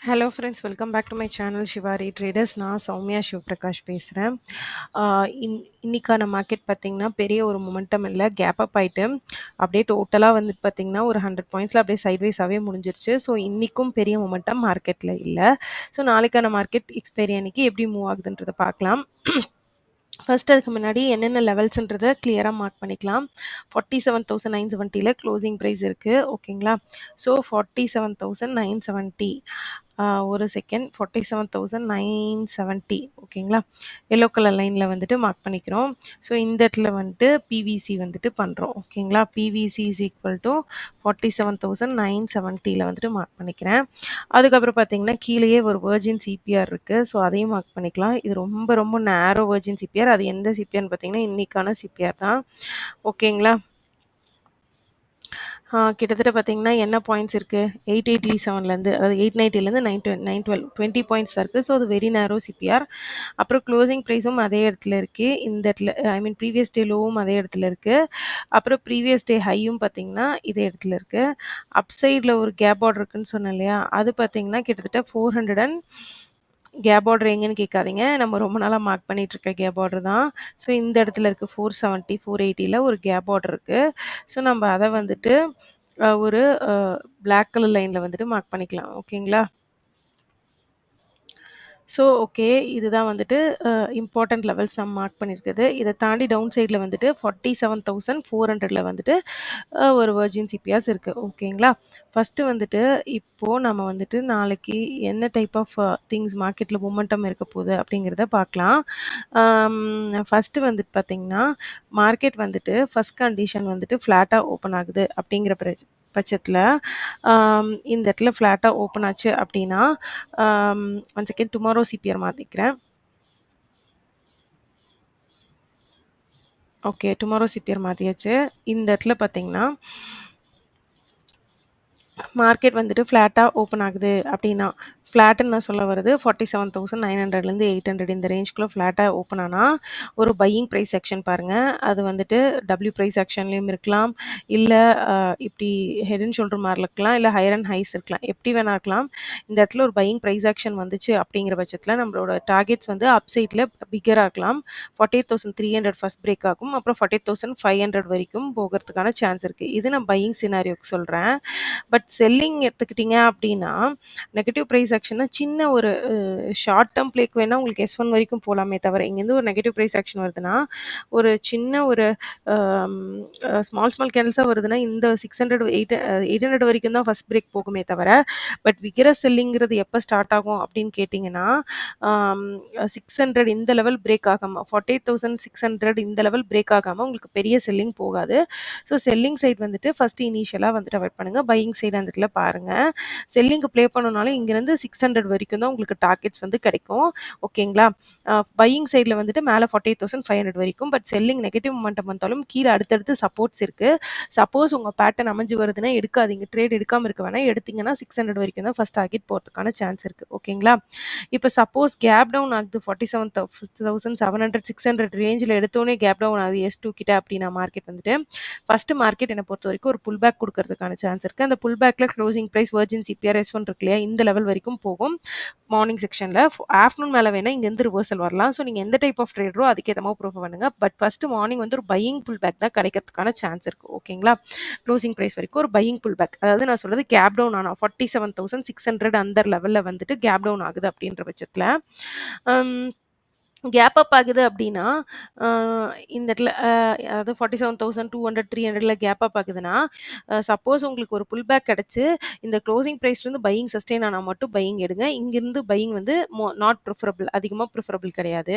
Hello friends, welcome back to my channel Shivari traders. நான் சௌமியா சிவபிரகாஷ் பேசுகிறேன். இன்னைக்கான மார்க்கெட் பார்த்திங்கன்னா பெரிய ஒரு மொமெண்டம் இல்லை, கேப் அப் ஆகிட்டு அப்படியே டோட்டலாக வந்துட்டு பார்த்திங்கன்னா ஒரு 100 பாயிண்ட்ஸில் அப்படியே சைட்வைஸாகவே முடிஞ்சிருச்சு. ஸோ இன்றைக்கும் பெரிய மொமெண்டம் மார்க்கெட்டில் இல்லை. ஸோ நாளைக்கான மார்க்கெட் எக்ஸ்பைரி அன்னைக்கு எப்படி மூவ் ஆகுதுன்றதை பார்க்கலாம். ஃபர்ஸ்ட் அதுக்கு முன்னாடி என்னென்ன லெவல்ஸ்ன்றதை கிளியராக மார்க் பண்ணிக்கலாம். 47,970 க்ளோசிங் ப்ரைஸ் இருக்குது. ஓகேங்களா? ஸோ 47,970 ஒரு செகண்ட், 47,970 ஓகேங்களா? எல்லோ கலர் லைனில் வந்துட்டு மார்க் பண்ணிக்கிறோம். ஸோ இந்த இடத்துல வந்துட்டு பிவிசி வந்துட்டு பண்ணுறோம். ஓகேங்களா? பிவிசி இஸ் ஈக்குவல் டு 47,970 வந்துட்டு மார்க் பண்ணிக்கிறேன். அதுக்கப்புறம் பார்த்தீங்கன்னா கீழேயே ஒரு வெர்ஜின் சிபிஆர் இருக்குது. ஸோ அதையும் மார்க் பண்ணிக்கலாம். இது ரொம்ப ரொம்ப நேரோ வெர்ஜின் சிபிஆர். அது எந்த சிபிஆர்னு பார்த்தீங்கன்னா இன்றைக்கான சிபிஆர் தான். ஓகேங்களா? கிட்டத்தட்ட பார்த்தீங்கன்னா என்ன பாயிண்ட்ஸ் இருக்குது, 887லேருந்து அதாவது 890லேருந்து 912 20 பாயிண்ட்ஸ் தான் இருக்குது. ஸோ அது வெரி நேரோ சிபிஆர். அப்புறம் க்ளோசிங் ப்ரைஸும் அதே இடத்துல இருக்குது. இந்த இடத்துல ப்ரீவியஸ் டே லோவும் அதே இடத்துல இருக்குது. அப்புறம் ப்ரீவியஸ் டே ஹையும் பார்த்தீங்கன்னா இதே இடத்துல இருக்குது. அப் சைடில் ஒரு கேப் ஆர்டர் இருக்குன்னு சொன்னேன் இல்லையா, அது பார்த்தீங்கன்னா கிட்டத்தட்ட 400 கேப் ஆர்டர் எங்கன்னு கேட்காதீங்க, நம்ம ரொம்ப நாளாக மார்க் பண்ணிட்டு இருக்க கேப் ஆர்டர் தான். ஸோ இந்த இடத்துல இருக்குது 470 480 ஒரு கேப் ஆர்டர் இருக்குது. ஸோ நம்ம அதை வந்துட்டு ஒரு பிளாக் கலர் லைனில் வந்துட்டு மார்க் பண்ணிக்கலாம். ஓகேங்களா? ஸோ ஓகே, இதுதான் வந்துட்டு இம்பார்ட்டன்ட் லெவல்ஸ் நம்ம மார்க் பண்ணியிருக்குது. இதை தாண்டி டவுன் சைடில் வந்துட்டு 47,400 வந்துட்டு ஒரு வெர்ஜின் சிபிஆர்ஸ் இருக்குது. ஓகேங்களா? ஃபஸ்ட்டு வந்துட்டு இப்போது நம்ம வந்துட்டு நாளைக்கு என்ன டைப் ஆஃப் திங்ஸ் மார்க்கெட்டில் மொமெண்டம் இருக்க போகுது அப்படிங்கிறத பார்க்கலாம். ஃபஸ்ட்டு வந்துட்டு பார்த்திங்கன்னா மார்க்கெட் வந்துட்டு ஃபஸ்ட் கண்டிஷன் வந்துட்டு ஃப்ளாட்டாக ஓப்பன் ஆகுது அப்படிங்கிற பட்சத்தில் இந்த இடத்துல ஃப்ளாட்டாக ஓப்பன் ஆச்சு அப்படின்னா ஒன் செகண்ட், டுமாரோ சிபிஆர் மாற்றிக்கிறேன். ஓகே, டுமாரோ சிபிஆர் மாற்றியாச்சு. இந்த இடத்துல பார்த்தீங்கன்னா மார்க்கெட் வந்துட்டு ஃப்ளாட்டாக ஓப்பன் ஆகுது அப்படின்னா, ஃப்ளாட்டுன்னு நான் சொல்ல வருது 47,900லேருந்து 800 இந்த ரேஞ்சுக்குள்ளே ஃப்ளாட்டாக ஓப்பன் ஆனால் ஒரு பையிங் ப்ரைஸ் செக்ஷன் பாருங்கள். அது வந்துட்டு டபிள்யூ ப்ரைஸ் செக்ஷன்லேயும் இருக்கலாம், இல்லை இப்படி ஹெட் அண்ட் ஷோல்டர் மாதிரி இருக்கலாம், இல்லை ஹையர் அண்ட் ஹைஸ் இருக்கலாம், எப்படி வேணா இருக்கலாம். இந்த இடத்துல ஒரு பையிங் ப்ரைஸ் ஆக்ஷன் வந்துச்சு அப்படிங்கிற பட்சத்தில் நம்மளோட டார்கெட்ஸ் வந்து அப் சைடில் பிகராக இருக்கலாம். 48,300 ஃபஸ்ட் பிரேக் ஆகும், அப்புறம் 48,500 வரைக்கும் போகிறதுக்கான சான்ஸ் இருக்குது. இது நான் பையிங் சினாரியோக்கு சொல்கிறேன். பட் செல்லிங் எடுத்துக்கிட்டிங்க அப்படின்னா நெகட்டிவ் ப்ரைஸ் ஆக்ஷன்னா சின்ன ஒரு ஷார்ட் டேர்ம் பிளேக்கு வேணால் உங்களுக்கு S1 வரைக்கும் போகலாமே தவிர, இங்கேருந்து ஒரு நெகட்டிவ் ப்ரைஸ் ஆக்ஷன் வருதுன்னா ஒரு சின்ன ஒரு ஸ்மால் கேண்டில்ஸாக வருதுன்னா இந்த 600 800 வரைக்கும் தான் ஃபஸ்ட் பிரேக் போகுமே தவிர, பட் விகிர செல்லிங்கிறது எப்போ ஸ்டார்ட் ஆகும் அப்படின்னு கேட்டிங்கன்னா 600 இந்த லெவல் பிரேக் ஆகாமல் 48,600 இந்த லெவல் பிரேக் ஆகாமல் உங்களுக்கு பெரிய செல்லிங் போகாது. ஸோ செல்லிங் சைட் வந்துட்டு ஃபஸ்ட்டு இனிஷியலாக வந்துட்டு அவாய்ட் பண்ணுங்கள். பையிங் சைடு அந்த இடத்துல பாருங்கள். செல்லிங்கு ப்ளே பண்ணணுனாலும் இங்கேருந்து 600 வரைக்கும் தான் உங்களுக்கு டார்கெட்ஸ் வந்து கிடைக்கும். ஓகேங்களா? பையிங் சைடில் வந்துட்டு மேலே 48,500 வரைக்கும், பட் செல்லிங் நெகட்டிவ் மொமெண்டம் வந்தாலும் கீழே அடுத்தடுத்து சப்போர்ட்ஸ் இருக்குது. சப்போஸ் உங்கள் பேட்டர்ன் அமைஞ்சு வருதுன்னா எடுக்காதீங்க, ட்ரேட் எடுக்காமல் இருக்க வேணாம். எடுத்தீங்கன்னா 600 வரைக்கும் தான் ஃபஸ்ட் டார்கெட் போகிறதுக்கான சான்ஸ் இருக்குது. ஓகேங்களா? இப்போ சப்போஸ் கேப் டவுன் ஆகுது 47,700 600 ரேஞ்சில் எடுத்தோடனே கேப் டவுன் ஆகுது S2 கிட்ட அப்படின்னா மார்க்கெட் வந்துட்டு ஃபஸ்ட்டு மார்க்கெட் என்னை பொறுத்த வரைக்கும் ஒரு புல் பேக் கொடுக்கறதுக்கான சான்ஸ் இருக்குது. அந்த புல் பேக்கில் closing price virgin CPR S1 இருக்கு இல்லையா, இந்த லெவல் வரைக்கும் போகும் மார்னிங் செக்ஷனில். ஆஃப்டர்நூன் மேலே வேணால் இங்கேருந்து ரிவர்சல் வரலாம். ஸோ நீங்கள் எந்த டைப் ஆஃப் ட்ரேடரோ அதுக்கேற்ற மாதிரி ப்ரூஃப் பண்ணுங்கள். பட் ஃபஸ்ட்டு மார்னிங் வந்து ஒரு பையிங் புல் பேக் தான் கிடைக்கிறதுக்கான சான்ஸ் இருக்குது. ஓகேங்களா? க்ளோசிங் ப்ரைஸ் வரைக்கும் ஒரு பையிங் புல் பேக், அதாவது நான் சொல்கிறது கேப் டவுன் ஆனால் 47,600 அந்த லெவலில் வந்துட்டு கேப் டவுன் ஆகுது அப்படின்ற பட்சத்தில் கேப் அப் ஆகுது அப்படின்னா இந்த இடத்துல அதாவது 47,200 300 கேப் அப் ஆகுதுன்னா சப்போஸ் உங்களுக்கு ஒரு புல் பேக் கிடச்சி இந்த க்ளோசிங் ப்ரைஸ்லேருந்து பையிங் சஸ்டெயின் ஆனால் மட்டும் பையிங் எடுங்க. இங்கேருந்து பையிங் வந்து நாட் ப்ரிஃபரபிள், அதிகமாக ப்ரிஃபரபிள் கிடையாது.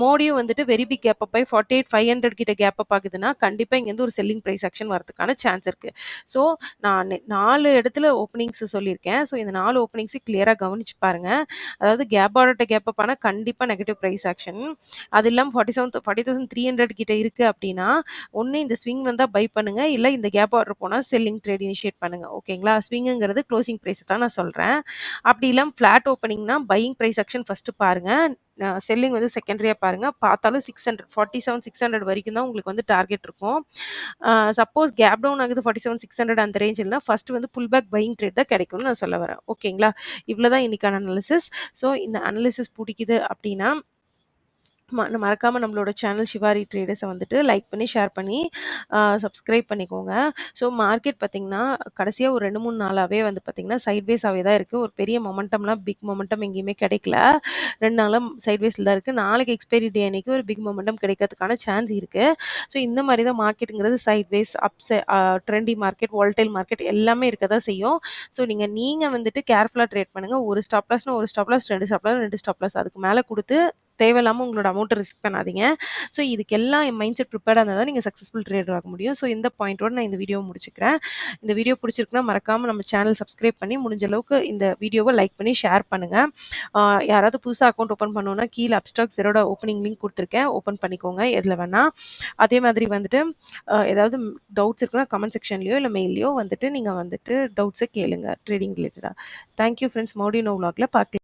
மோடியும் வந்துட்டு வெரி பிக் கேப் அப் ஆகி 48,500 கிட்ட கேப் அப் ஆகுதுன்னா கண்டிப்பாக இங்கேருந்து ஒரு செல்லிங் ப்ரைஸ் ஆக்ஷன் வரதுக்கான சான்ஸ் இருக்குது. ஸோ நான் 4 இடத்துல ஓப்பனிங்ஸ் சொல்லியிருக்கேன். ஸோ இந்த 4 ஓப்பனிங்ஸையும் கிளியராக கவனிச்சு பாருங்கள். அதாவது கேப் ஆர்டர்கிட்ட கேப் அப் ஆனால் கண்டிப்பாக நெகட்டிவ் ப்ரைஸ் ஆக்ஷன். அது இல்லாமல் 40,300 கிட்ட இருக்குது அப்படின்னா ஒன்று இந்த ஸ்விங் வந்தால் பை பண்ணுங்கள், இல்லை இந்த கேப் ஆர்டர் போனால் செல்லிங் ட்ரேட் இனிஷியேட் பண்ணுங்கள். ஓகேங்களா? ஸ்விங்குங்கிறது க்ளோசிங் ப்ரைஸை தான் நான் சொல்கிறேன். அப்படி இல்லாமல் ஃப்ளாட் ஓப்பனிங்னா பையிங் ப்ரைஸ் ஆக்ஷன் ஃபஸ்ட்டு பாருங்கள். செல்லிங் வந்து செகண்டரியா பாருங்க. பார்த்தாலும் 600 47 600 வரைக்கும் தான் உங்களுக்கு வந்து டார்கெட் இருக்கும். சப்போஸ் கேப் டவுன் ஆகுது 47 600 அந்த ரேஞ்சில்னா ஃபர்ஸ்ட் வந்து புல் பேக் பையிங் ட்ரேட் தான் கிடைக்கும்னு நான் சொல்ல வரேன். ஓகேங்களா? இவ்வளோ தான் இன்னைக்கான அனாலிசிஸ். ஸோ இந்த அனாலிசிஸ் புடிக்குது அப்படின்னா மறக்காம நம்மளோட சேனல் சிவாரி ட்ரேடர்ஸை வந்துட்டு லைக் பண்ணி, ஷேர் பண்ணி, சப்ஸ்கிரைப் பண்ணிக்கோங்க. ஸோ மார்க்கெட் பார்த்தீங்கன்னா, கடைசியா ஒரு 2, 3 நாளாவே வந்து பார்த்தீங்கன்னா, சைட்வேஸாவே தான் இருக்கு. ஒரு பெரிய மொமெண்டம்லாம் பிக் மொமெண்டம் எங்கேயுமே கிடைக்கல. 2 நாளா சைட்வேஸ்ல தான் இருக்கு. நாளைக்கு எக்ஸ்பைரி டே அன்னைக்கு ஒரு பிக் மொமெண்டம் கிடைக்கிறதுக்கான சான்ஸ் இருக்கு. ஸோ இந்த மாரி தான் மார்க்கெட்டுங்கிறது sideways, trendy market, volatile market எல்லாமே இருக்க தான் செய்யும். ஸோ நீங்க வந்துட்டு கேர்ஃபுல்லா ட்ரேட் பண்ணுங்க. ஒரு ஸ்டாப் லாஸ்னா ஒரு stop loss, 2 stop loss, 2 stop loss அதுக்கு மேல குடுத்து தேவையில்லாம உங்களோட அமௌண்ட்ட ரிஸ்க் பண்ணாதீங்க. ஸோ இதுக்கெல்லாம் என் மைண்ட் செட் ப்ரிப்பேர்டா இருந்தா தான் நீங்க சக்சஸ்ஃபுல் ட்ரேடர் ஆக முடியும். ஸோ இந்த பாயிண்டோட நான் இந்த வீடியோவ முடிச்சுக்கிறேன். இந்த வீடியோ பிடிச்சிருக்குன்னா மறக்காம நம்ம சேனல் சப்ஸ்கிரைப் பண்ணி, முடிஞ்ச அளவுக்கு இந்த வீடியோவ லைக் பண்ணி ஷேர் பண்ணுங்க. ஆ யாராவது புதுசா அக்கவுண்ட் ஓப்பன் பண்ணணும்னா, கீழ அப்ஸ்டாக் ஜெரோட ஓப்பனிங் லிங்க் குடுத்துருக்கேன். ஓப்பன் பண்ணிக்கோங்க எதுல வேணா. அதே மாதிரி வந்துட்டு ஏதாவது டவுட்ஸ் இருக்குன்னா கமெண்ட் செக்ஷன்லயோ, இல்ல மெயில்லயோ வந்துட்டு நீங்க வந்துட்டு டவுட்ஸ கேளுங்க ட்ரேடிங் ரிலேட்டடா. Thank you friends. மறுபடியும் இன்னொரு விளாக்ல பார்க்கலாம்.